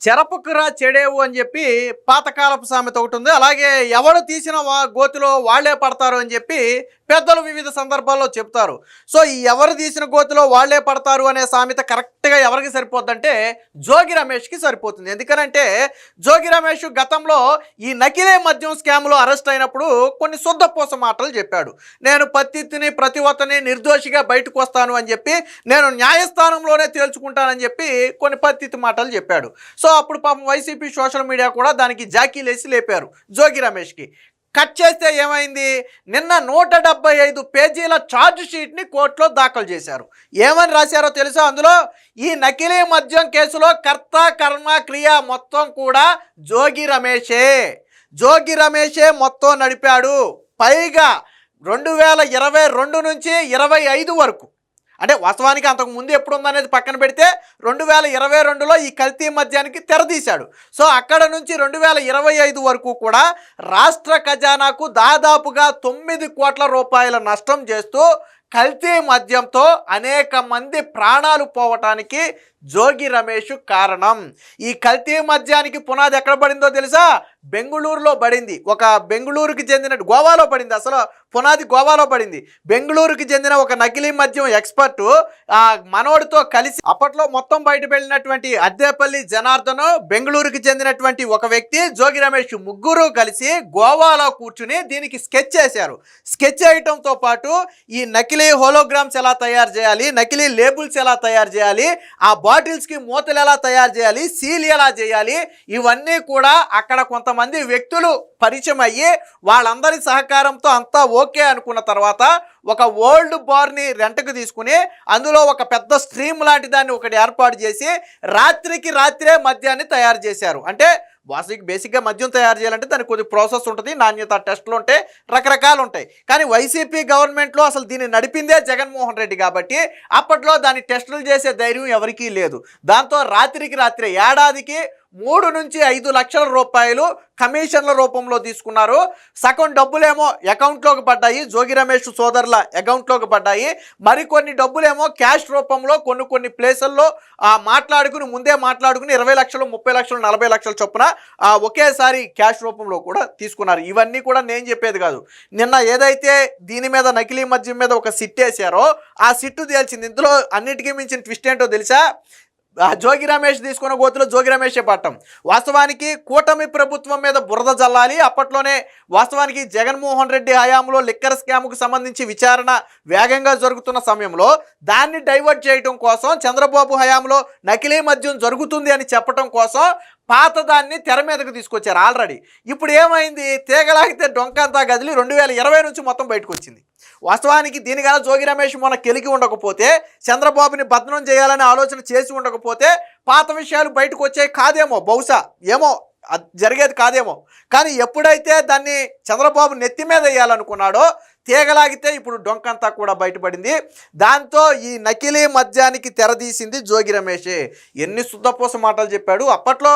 చెరపుకురా చెడేవు అని చెప్పి పాతకాలపు సామెత ఒకటి ఉంది. అలాగే ఎవడు తీసిన గోతిలో వాళ్ళే పడతారు అని చెప్పి పెద్దలు వివిధ సందర్భాల్లో చెప్తారు. సో ఈ ఎవరు తీసిన గోతిలో వాళ్ళే పడతారు అనే సామెత కరెక్ట్గా ఎవరికి సరిపోద్దంటే జోగి రమేష్కి సరిపోతుంది. ఎందుకనంటే జోగి రమేష్ గతంలో ఈ నకిలీ మద్యం స్కామ్లో అరెస్ట్ అయినప్పుడు కొన్ని శుద్ధపూస మాటలు చెప్పాడు. నేను పత్తిని ప్రతి ఒక్కరిని నిర్దోషిగా బయటకు వస్తాను అని చెప్పి, నేను న్యాయస్థానంలోనే తేల్చుకుంటానని చెప్పి కొన్ని పత్తి మాటలు చెప్పాడు. సో అప్పుడు పాపం వైసీపీ సోషల్ మీడియా కూడా దానికి జాకీలేసి లేపారు జోగి రమేష్కి. కట్ చేస్తే ఏమైంది, నిన్న 175 పేజీల ఛార్జ్ షీట్ని కోర్టులో దాఖలు చేశారు. ఏమని రాశారో తెలుసా, అందులో ఈ నకిలీ మద్యం కేసులో కర్త కర్మ క్రియ మొత్తం కూడా జోగి రమేషే మొత్తం నడిపాడు. పైగా 2022 నుంచి 25 వరకు, అంటే వాస్తవానికి అంతకు ముందు ఎప్పుడు ఉందనేది పక్కన పెడితే 2022లో ఈ కల్తీ మద్యానికి తెరదీశాడు. సో అక్కడ నుంచి 2025 వరకు కూడా రాష్ట్ర ఖజానాకు దాదాపుగా 9 కోట్ల రూపాయల నష్టం చేస్తూ కల్తీ మద్యంతో అనేక మంది ప్రాణాలు పోవటానికి జోగి రమేష్ కారణం. ఈ కల్తీ మద్యానికి పునాది ఎక్కడ పడిందో తెలుసా, బెంగుళూరులో పడింది. ఒక బెంగుళూరుకి చెందిన, గోవాలో పడింది, అసలు పునాది గోవాలో పడింది. బెంగుళూరుకి చెందిన ఒక నకిలీ మద్యం ఎక్స్పర్టు ఆ మనోడితో కలిసి అప్పట్లో మొత్తం బయట వెళ్ళినటువంటి అద్దేపల్లి జనార్దన్, బెంగుళూరుకి చెందినటువంటి ఒక వ్యక్తి, జోగి రమేష్, ముగ్గురు కలిసి గోవాలో కూర్చుని దీనికి స్కెచ్ చేశారు. స్కెచ్ చేయటంతో పాటు ఈ నకిలీ హోలోగ్రామ్స్ ఎలా తయారు చేయాలి, నకిలీ లేబుల్స్ ఎలా తయారు చేయాలి, ఆ బాటిల్స్కి మూతలు ఎలా తయారు చేయాలి, సీల్ ఎలా చేయాలి, ఇవన్నీ కూడా అక్కడ కొంతమంది వ్యక్తులు పరిచయం అయ్యి వాళ్ళందరి సహకారంతో అంతా ఓకే అనుకున్న తర్వాత ఒక ఓల్డ్ బార్ని రెంట్కి తీసుకుని అందులో ఒక పెద్ద స్ట్రీమ్ లాంటి దాన్ని ఒకటి ఏర్పాటు చేసి రాత్రికి రాత్రే మద్యాన్ని తయారు చేశారు. అంటే బేసిక్గా మద్యం తయారు చేయాలంటే దానికి కొద్ది ప్రాసెస్ ఉంటుంది, నాణ్యత టెస్టులు ఉంటాయి, రకరకాలు ఉంటాయి. కానీ వైసీపీ గవర్నమెంట్లో అసలు దీన్ని నడిపిందే జగన్మోహన్ రెడ్డి కాబట్టి అప్పట్లో దాన్ని టెస్టులు చేసే ధైర్యం ఎవరికీ లేదు. దాంతో రాత్రికి రాత్రే ఏడాదికి 3 నుంచి 5 లక్షల రూపాయలు కమిషన్ల రూపంలో తీసుకున్నారు. సగం డబ్బులేమో అకౌంట్లోకి పడ్డాయి, జోగి రమేష్ సోదరుల అకౌంట్లోకి పడ్డాయి. మరికొన్ని డబ్బులేమో క్యాష్ రూపంలో కొన్ని ప్లేసుల్లో ముందే మాట్లాడుకుని 20 లక్షలు, 30 లక్షలు, 40 లక్షల చొప్పున ఒకేసారి క్యాష్ రూపంలో కూడా తీసుకున్నారు. ఇవన్నీ కూడా నేను చెప్పేది కాదు. నిన్న ఏదైతే దీని మీద నకిలీ మద్యం మీద ఒక సిట్ వేశారో ఆ సిట్టు తేల్చింది. ఇందులో అన్నిటికీ మించిన ట్విస్ట్ ఏంటో తెలుసా, జోగి రమేష్ తీసుకున్న గోతులో జోగి రమేషే పట్టం. వాస్తవానికి కూటమి ప్రభుత్వం మీద బురద జల్లాలి. అప్పట్లోనే వాస్తవానికి జగన్మోహన్ రెడ్డి హయాంలో లిక్కర్ స్కామ్కు సంబంధించి విచారణ వేగంగా జరుగుతున్న సమయంలో దాన్ని డైవర్ట్ చేయడం కోసం, చంద్రబాబు హయాంలో నకిలీ మద్యం జరుగుతుంది అని చెప్పడం కోసం పాతదాన్ని తెర మీదకు తీసుకొచ్చారు ఆల్రెడీ. ఇప్పుడు ఏమైంది, తీగలాగితే డొంకంతా గదిలి 2020 నుంచి మొత్తం బయటకు వచ్చింది. వాస్తవానికి దీనిగా జోగి రమేష్ మొన్న కెలికి ఉండకపోతే, చంద్రబాబుని బదనం చేయాలనే ఆలోచన చేసి ఉండకపోతే పాత విషయాలు బయటకు వచ్చాయి కాదేమో, బహుశా ఏమో జరిగేది కాదేమో. కానీ ఎప్పుడైతే దాన్ని చంద్రబాబు నెత్తి మీద వేయాలనుకున్నాడో తీగలాగితే ఇప్పుడు డొంకంతా కూడా బయటపడింది. దాంతో ఈ నకిలీ మద్యానికి తెరదీసింది జోగి రమేషే. ఎన్ని శుద్ధపూస మాటలు చెప్పాడు. అప్పట్లో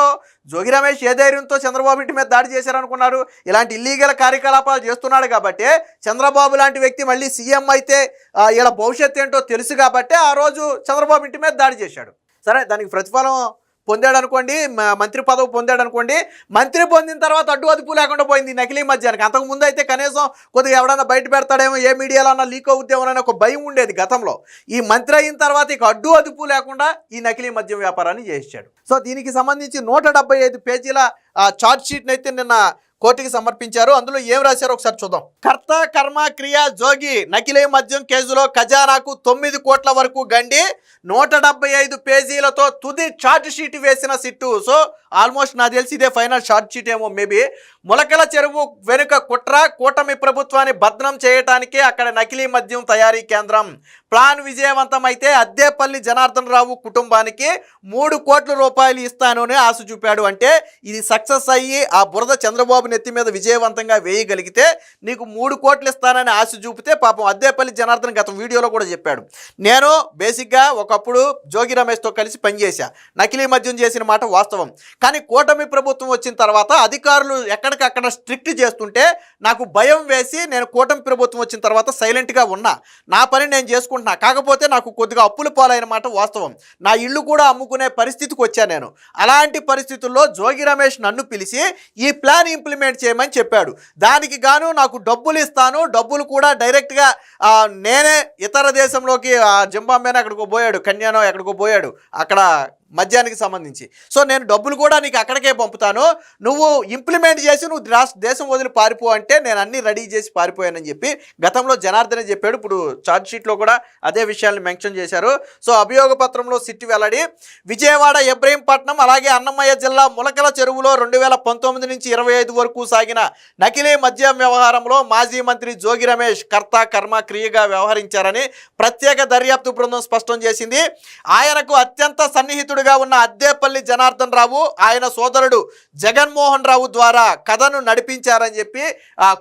జోగి రమేష్ ఏ ధైర్యంతో చంద్రబాబు ఇంటి మీద దాడి చేశారనుకున్నారు. ఇలాంటి ఇల్లీగల్ కార్యకలాపాలు చేస్తున్నాడు కాబట్టి చంద్రబాబు లాంటి వ్యక్తి మళ్ళీ సీఎం అయితే ఇలా భవిష్యత్తు ఏంటో తెలుసు కాబట్టి ఆ రోజు చంద్రబాబు ఇంటి మీద దాడి చేశాడు. సరే, దానికి ప్రతిఫలం పొందాడు అనుకోండి, మంత్రి పదవి పొందాడు అనుకోండి. మంత్రి పొందిన తర్వాత అడ్డు అదుపు లేకుండా పోయింది నకిలీ మద్యానికి. అంతకుముందు అయితే కనీసం కొద్దిగా ఎవడన్నా బయట పెడతాడేమో, ఏ మీడియాలో అన్నా లీక్ అవుద్దేమోనని ఒక భయం ఉండేది గతంలో. ఈ మంత్రి అయిన తర్వాత ఇక అడ్డు అదుపు లేకుండా ఈ నకిలీ మద్యం వ్యాపారాన్ని చేయించాడు. సో దీనికి సంబంధించి 175 పేజీల ఛార్జ్ షీట్ని అయితే నిన్న కోర్టుకి సమర్పించారు. అందులో ఏం రాశారో ఒకసారి చూద్దాం. కర్త కర్మ క్రియ జోగి నకిలీ మద్యం కేసులో ఖజానాకు 9 కోట్ల వరకు గండి, 175 పేజీలతో తుది ఛార్జ్ షీట్ వేసిన సిట్టు. సో ఆల్మోస్ట్ నాకు తెలిసి ఇదే ఫైనల్ ఛార్జ్ షీట్ ఏమో మేబీ. ములకల చెరువు వెనుక కుట్ర, కూటమి ప్రభుత్వాన్ని బద్నం చేయటానికి అక్కడ నకిలీ మద్యం తయారీ కేంద్రం. ప్లాన్ విజయవంతమైతే అద్దేపల్లి జనార్దన్ రావు కుటుంబానికి 3 కోట్ల రూపాయలు ఇస్తాను అని ఆశ చూపాడు. అంటే ఇది సక్సెస్ అయ్యి ఆ బురద చంద్రబాబు నెత్తి మీద విజయవంతంగా వేయగలిగితే నీకు 3 కోట్లు ఇస్తానని ఆశ చూపితే, పాపం అద్దేపల్లి జనార్దన్ గత వీడియోలో కూడా చెప్పాడు, నేను బేసిక్గా ఒకప్పుడు జోగి రమేష్తో కలిసి పనిచేశా, నకిలీ మద్యం చేసిన మాట వాస్తవం. కానీ కూటమి ప్రభుత్వం వచ్చిన తర్వాత అధికారులు ఎక్కడికక్కడ స్ట్రిక్ట్ చేస్తుంటే నాకు భయం వేసి నేను కూటమి ప్రభుత్వం వచ్చిన తర్వాత సైలెంట్గా ఉన్నా, నా పని నేను చేసుకుంటా, అనుకుంటున్నా. కాకపోతే నాకు కొద్దిగా అప్పుల పాలైన మాట వాస్తవం. నా ఇల్లు కూడా అమ్ముకునే పరిస్థితికి వచ్చాను నేను. అలాంటి పరిస్థితుల్లో జోగి రమేష్ నన్ను పిలిచి ఈ ప్లాన్ ఇంప్లిమెంట్ చేయమని చెప్పాడు. దానికి గాను నాకు డబ్బులు ఇస్తాను, డబ్బులు కూడా డైరెక్ట్గా నేనే ఇతర దేశంలోకి జింబాబ్వేనో ఎక్కడికో పోయాడు, కన్యానో ఎక్కడికో పోయాడు అక్కడ మద్యానికి సంబంధించి. సో నేను డబ్బులు కూడా నీకు అక్కడికే పంపుతాను, నువ్వు ఇంప్లిమెంట్ చేసి నువ్వు దేశం వదిలి పారిపో అంటే నేను అన్నీ రెడీ చేసి పారిపోయానని చెప్పి గతంలో జనార్దనే చెప్పాడు. ఇప్పుడు ఛార్జ్ షీట్లో కూడా అదే విషయాన్ని మెన్షన్ చేశారు. సో అభియోగ పత్రంలో సిట్ వెల్లడి. విజయవాడ ఇబ్రహీంపట్నం అలాగే అన్నమయ్య జిల్లా ములకల చెరువులో 2019 నుంచి 25 వరకు సాగిన నకిలీ మద్యం వ్యవహారంలో మాజీ మంత్రి జోగి రమేష్ కర్త కర్మ క్రియగా వ్యవహరించారని ప్రత్యేక దర్యాప్తు బృందం స్పష్టం చేసింది. ఆయనకు అత్యంత సన్నిహితుడు ఉన్న అద్దేపల్లి జనార్దన్ రావు, ఆయన సోదరుడు జగన్మోహన్ రావు ద్వారా కథను నడిపించారని చెప్పి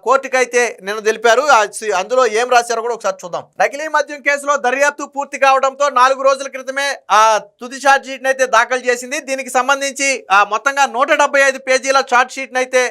కోర్టుకైతే నిన్న తెలిపారు. అందులో ఏం రాశారో కూడా ఒకసారి చూద్దాం. నకిలీ మద్యం కేసులో దర్యాప్తు పూర్తి కావడంతో 4 రోజుల క్రితమే తుది ఛార్జ్ షీట్ అయితే దాఖలు చేసింది. దీనికి సంబంధించి మొత్తంగా 175 పేజీల ఛార్జ్ షీట్ అయితే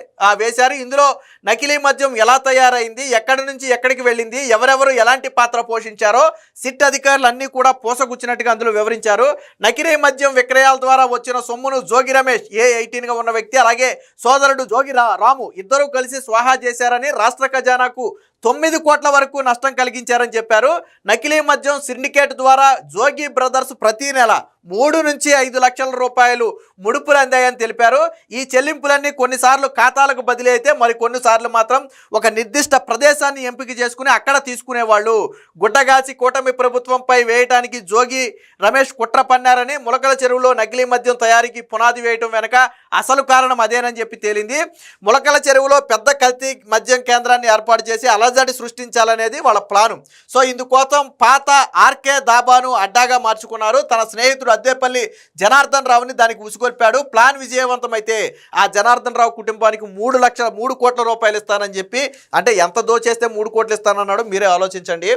వేశారు. ఇందులో నకిలీ మద్యం ఎలా తయారైంది, ఎక్కడి నుంచి ఎక్కడికి వెళ్ళింది, ఎవరెవరు ఎలాంటి పాత్ర పోషించారో సిట్ అధికారులు అన్ని కూడా పోసగుచ్చినట్టుగా అందులో వివరించారు. నకిలీ మద్యం విక్రయాల ద్వారా వచ్చిన సొమ్మును జోగి రమేష్ A18గా ఉన్న వ్యక్తి అలాగే సోదరుడు జోగి రాము ఇద్దరూ కలిసి స్వాహా చేశారని, రాష్ట్ర ఖజానాకు 9 కోట్ల వరకు నష్టం కలిగించారని చెప్పారు. నకిలీ మద్యం సిండికేట్ ద్వారా జోగి బ్రదర్స్ ప్రతి నెల 3 నుంచి 5 లక్షల రూపాయలు ముడుపులు అందాయని తెలిపారు. ఈ చెల్లింపులన్నీ కొన్నిసార్లు ఖాతాలకు బదిలీ అయితే మరి కొన్నిసార్లు మాత్రం ఒక నిర్దిష్ట ప్రదేశాన్ని ఎంపిక చేసుకుని అక్కడ తీసుకునేవాళ్ళు. గుడ్డగాసి కూటమి ప్రభుత్వంపై వేయటానికి జోగి రమేష్ కుట్ర పన్నారని, ములకల చెరువులో నకిలీ మద్యం తయారీకి పునాది వేయటం వెనక అసలు కారణం అదేనని చెప్పి తేలింది. ములకల చెరువులో పెద్ద కల్తీ మద్యం కేంద్రాన్ని ఏర్పాటు చేసి అలజడి సృష్టించాలనేది వాళ్ళ ప్లాను. సో ఇందుకోసం పాత ఆర్కే దాబాను అడ్డాగా మార్చుకున్నారు. తన స్నేహితుడు అద్దేపల్లి జనార్దన్ రావుని దానికి ఉసుగొల్పాడు. ప్లాన్ విజయవంతమైతే ఆ జనార్దన్ రావు కుటుంబానికి 3 కోట్ల రూపాయలు ఇస్తానని చెప్పి, అంటే ఎంత దోచేస్తే 3 కోట్లు ఇస్తానన్నాడు మీరే ఆలోచించండి.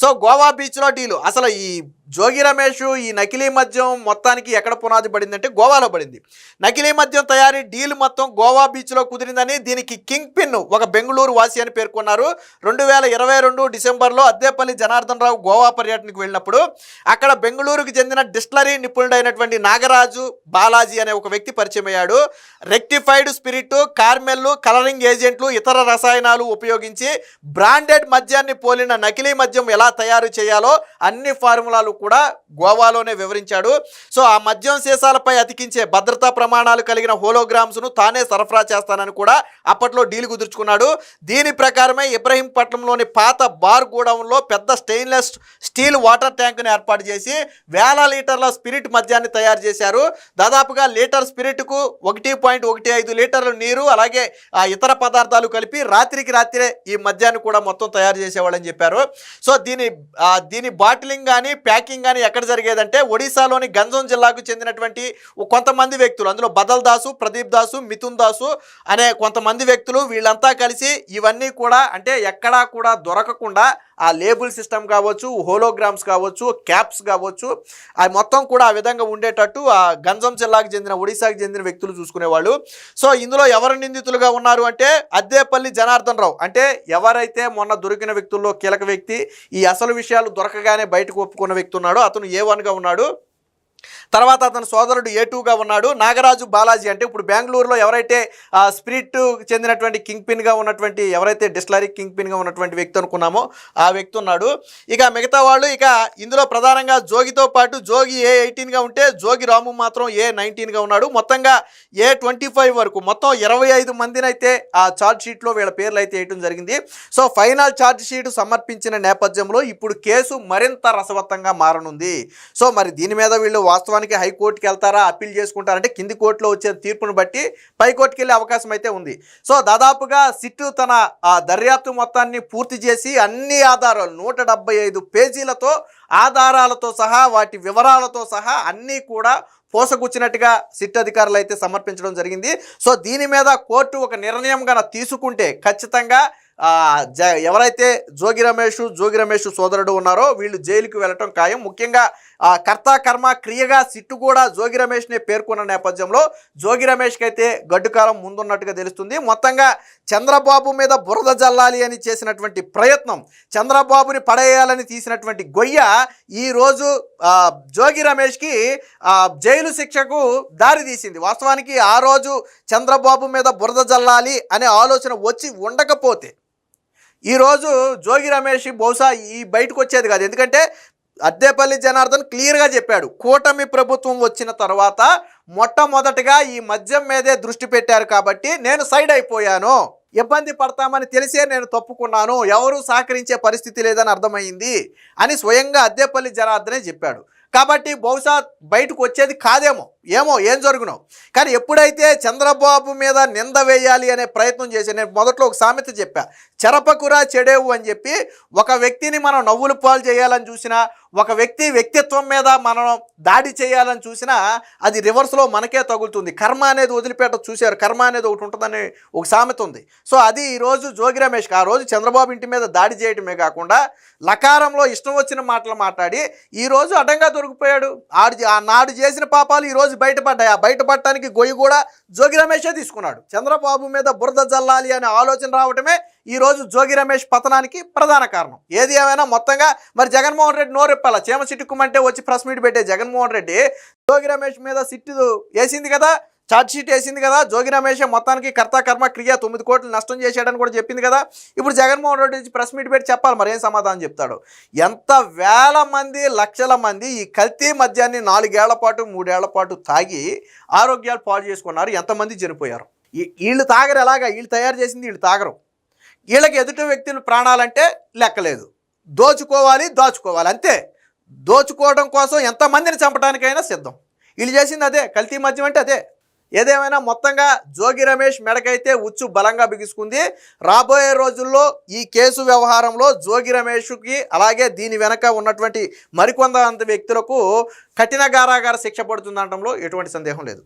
సో గోవా బీచ్లో డీలు. అసలు ఈ జోగి రమేష్ ఈ నకిలీ మద్యం మొత్తానికి ఎక్కడ పునాది పడిందంటే గోవాలో పడింది. నకిలీ మద్యం తయారీ డీల్ మొత్తం గోవా బీచ్లో కుదిరిందని, దీనికి కింగ్ పిన్ ఒక బెంగళూరు వాసి అని పేర్కొన్నారు. 2022 డిసెంబర్లో అద్దేపల్లి జనార్దన్ రావు గోవా పర్యటనకు వెళ్ళినప్పుడు అక్కడ బెంగళూరుకు చెందిన డిస్టిలరీ నిపుణుడైనటువంటి నాగరాజు బాలాజీ అనే ఒక వ్యక్తి పరిచయం అయ్యాడు. రెక్టిఫైడ్ స్పిరిట్, కార్మెల్లు, కలరింగ్ ఏజెంట్లు, ఇతర రసాయనాలు ఉపయోగించి బ్రాండెడ్ మద్యాన్ని పోలిన నకిలీ మద్యం ఎలా తయారు చేయాలో అన్ని ఫార్ములాలు కూడా గోవాలోనే వివరించాడు. సో ఆ మద్యం సీసాలపై అతికించే భద్రతా ప్రమాణాలు కలిగిన హోలోగ్రామ్స్ను తానే సరఫరా చేస్తానని కూడా అప్పట్లో డీల్ కుదుర్చుకున్నాడు. దీని ప్రకారమే ఇబ్రహీంపట్నంలోని పాత బార్ గోడౌన్లో పెద్ద స్టెయిన్లెస్ స్టీల్ వాటర్ ట్యాంకును ఏర్పాటు చేసి 1000 లీటర్ల స్పిరిట్ మద్యాన్ని తయారు చేశారు. దాదాపుగా లీటర్ స్పిరిట్కు 1.15 లీటర్ల నీరు అలాగే ఇతర పదార్థాలు కలిపి రాత్రికి రాత్రే ఈ మద్యాన్ని కూడా మొత్తం తయారు చేసేవాళ్ళని చెప్పారు. సో దీని బాటిలింగ్ కానీ ప్యాకింగ్ కానీ ఎక్కడ జరిగేదంటే ఒడిశాలోని గంజం జిల్లాకు చెందినటువంటి కొంతమంది వ్యక్తులు, అందులో బదల్ దాసు, ప్రదీప్ దాసు, మిథున్ దాసు అనే కొంతమంది వ్యక్తులు, వీళ్ళంతా కలిసి ఇవన్నీ కూడా అంటే ఎక్కడా కూడా దొరకకుండా ఆ లేబుల్ సిస్టమ్ కావచ్చు, హోలోగ్రామ్స్ కావచ్చు, క్యాప్స్ కావచ్చు, అది మొత్తం కూడా ఆ విధంగా ఉండేటట్టు ఆ గంజం జిల్లాకు చెందిన ఒడిశాకు చెందిన వ్యక్తులు చూసుకునేవాళ్ళు. సో ఇందులో ఎవరు నిందితులుగా ఉన్నారు అంటే అద్దేపల్లి జనార్దన్ రావు, అంటే ఎవరైతే మొన్న దొరికిన వ్యక్తుల్లో కీలక వ్యక్తి, ఈ అసలు విషయాలు దొరకగానే బయటకు ఒప్పుకున్న వ్యక్తి ఉన్నాడు, అతను A1గా ఉన్నాడు. తర్వాత అతని సోదరుడు A2గా ఉన్నాడు. నాగరాజు బాలాజీ అంటే ఇప్పుడు బెంగళూరులో ఎవరైతే స్పిరిట్ చెందినటువంటి కింగ్ పిన్గా ఉన్నటువంటి, ఎవరైతే డిస్టిలరీ కింగ్ పిన్గా ఉన్నటువంటి వ్యక్తి అనుకున్నామో ఆ వ్యక్తి ఉన్నాడు. ఇక మిగతా వాళ్ళు ఇక ఇందులో ప్రధానంగా జోగితో పాటు జోగి A18గా ఉంటే జోగి రాము మాత్రం A19గా ఉన్నాడు. మొత్తంగా A25 వరకు మొత్తం 25 మందిని అయితే ఆ ఛార్జ్ షీట్లో వీళ్ళ పేర్లు అయితే వేయడం జరిగింది. సో ఫైనల్ ఛార్జ్ షీట్ సమర్పించిన నేపథ్యంలో ఇప్పుడు కేసు మరింత రసవత్తంగా మారనుంది. సో మరి దీని మీద వీళ్ళు వాస్తవానికి హైకోర్టుకి వెళ్తారా, అప్పీల్ చేసుకుంటారంటే కింది కోర్టులో వచ్చే తీర్పును బట్టి పైకోర్టుకి వెళ్ళే అవకాశం అయితే ఉంది. సో దాదాపుగా సిట్ తన దర్యాప్తు మొత్తాన్ని పూర్తి చేసి అన్ని ఆధారాలు 175 పేజీలతో ఆధారాలతో సహా వాటి వివరాలతో సహా అన్నీ కూడా పోసగుచ్చినట్టుగా సిట్ అధికారులు అయితే సమర్పించడం జరిగింది. సో దీని మీద కోర్టు ఒక నిర్ణయం గన తీసుకుంటే ఖచ్చితంగా ఎవరైతే జోగి రమేష్ సోదరుడు ఉన్నారో వీళ్ళు జైలుకి వెళ్ళటం ఖాయం. ముఖ్యంగా కర్త కర్మ క్రియగా సిట్టు కూడా జోగి రమేష్నే పేర్కొన్న నేపథ్యంలో జోగి రమేష్కి అయితే గడ్డు కాలం ముందున్నట్టుగా తెలుస్తుంది. మొత్తంగా చంద్రబాబు మీద బురద జల్లాలి అని చేసినటువంటి ప్రయత్నం, చంద్రబాబుని పడేయాలని తీసినటువంటి గొయ్య ఈరోజు జోగి రమేష్కి జైలు శిక్షకు దారి తీసింది. వాస్తవానికి ఆ రోజు చంద్రబాబు మీద బురద జల్లాలి అనే ఆలోచన వచ్చి ఉండకపోతే ఈరోజు జోగి రమేష్ బహుశా ఈ బయటకు వచ్చేది కాదు. ఎందుకంటే అద్దేపల్లి జనార్దన్ క్లియర్గా చెప్పాడు, కూటమి ప్రభుత్వం వచ్చిన తర్వాత మొట్టమొదటిగా ఈ మద్యం మీదే దృష్టి పెట్టారు కాబట్టి నేను సైడ్ అయిపోయాను, ఇబ్బంది పడతామని తెలిసే నేను తప్పుకున్నాను, ఎవరూ సహకరించే పరిస్థితి లేదని అర్థమైంది అని స్వయంగా అద్దేపల్లి జనార్దనే చెప్పాడు. కాబట్టి బహుశా బయటకు వచ్చేది కాదేమో, ఏమో ఏం జరుగునో. కానీ ఎప్పుడైతే చంద్రబాబు మీద నింద వేయాలి అనే ప్రయత్నం చేసి, నేను మొదట్లో ఒక సామెత చెప్పా, చెరపకురా చెడేవు అని చెప్పి, ఒక వ్యక్తిని మనం నవ్వులు పాలు చేయాలని చూసినా, ఒక వ్యక్తి వ్యక్తిత్వం మీద మనం దాడి చేయాలని చూసినా అది రివర్స్లో మనకే తగులుతుంది. కర్మ అనేది వదిలిపెట్ట చూశారు, కర్మ అనేది ఒకటి ఉంటుందని ఒక సామెత ఉంది. సో అది ఈరోజు జోగి రమేష్కి ఆ రోజు చంద్రబాబు ఇంటి మీద దాడి చేయడమే కాకుండా లకారంలో ఇష్టం వచ్చిన మాటలు మాట్లాడి ఈరోజు అడ్డంగా దొరికిపోయాడు. నాడు చేసిన పాపాలు ఈరోజు బయటపడ్డాయి. ఆ బయటపడటానికి గొయ్యి కూడా జోగి రమేషే తీసుకున్నాడు. చంద్రబాబు మీద బురద జల్లాలి అనే ఆలోచన రావటమే ఈరోజు జోగి రమేష్ పతనానికి ప్రధాన కారణం. ఏది ఏమైనా మొత్తంగా మరి జగన్మోహన్ రెడ్డి నోరెప్పాల, చీమ చిట్టుకుమంటే వచ్చి ప్రెస్ మీట్ పెట్టే జగన్మోహన్ రెడ్డి జోగి రమేష్ మీద సిట్టు వేసింది కదా, ఛార్జ్ షీట్ వేసింది కదా, జోగి రమేష్ మొత్తానికి కర్త కర్మ క్రియ 9 కోట్లు నష్టం చేశాడని కూడా చెప్పింది కదా. ఇప్పుడు జగన్మోహన్ రెడ్డి ప్రెస్ మీట్ పెట్టి చెప్పాలి మరి ఏం సమాధానం చెప్తాడు. ఎంత వేల మంది లక్షల మంది ఈ కల్తీ మద్యాన్ని 4 ఏళ్ల పాటు 3 ఏళ్ల పాటు తాగి ఆరోగ్యాలు పాడు చేసుకున్నారు, ఎంతమంది చనిపోయారు. వీళ్ళు తాగరు, ఎలాగా వీళ్ళు తయారు చేసింది వీళ్ళు తాగరు. వీళ్ళకి ఎదుటి వ్యక్తులు ప్రాణాలంటే లెక్కలేదు, దాచుకోవాలి అంతే. దోచుకోవడం కోసం ఎంతమందిని చంపడానికైనా సిద్ధం. వీళ్ళు చేసింది అదే, కల్తీ మద్యం అంటే అదే. ఏదేమైనా మొత్తంగా జోగి రమేష్ మెడకైతే ఉచ్చు బలంగా బిగుసుకుంది. రాబోయే రోజుల్లో ఈ కేసు వ్యవహారంలో జోగి రమేష్కి అలాగే దీని వెనక ఉన్నటువంటి మరికొంత వ్యక్తులకు కఠిన కారాగార శిక్ష పడుతుందనడంలో ఎటువంటి సందేహం లేదు.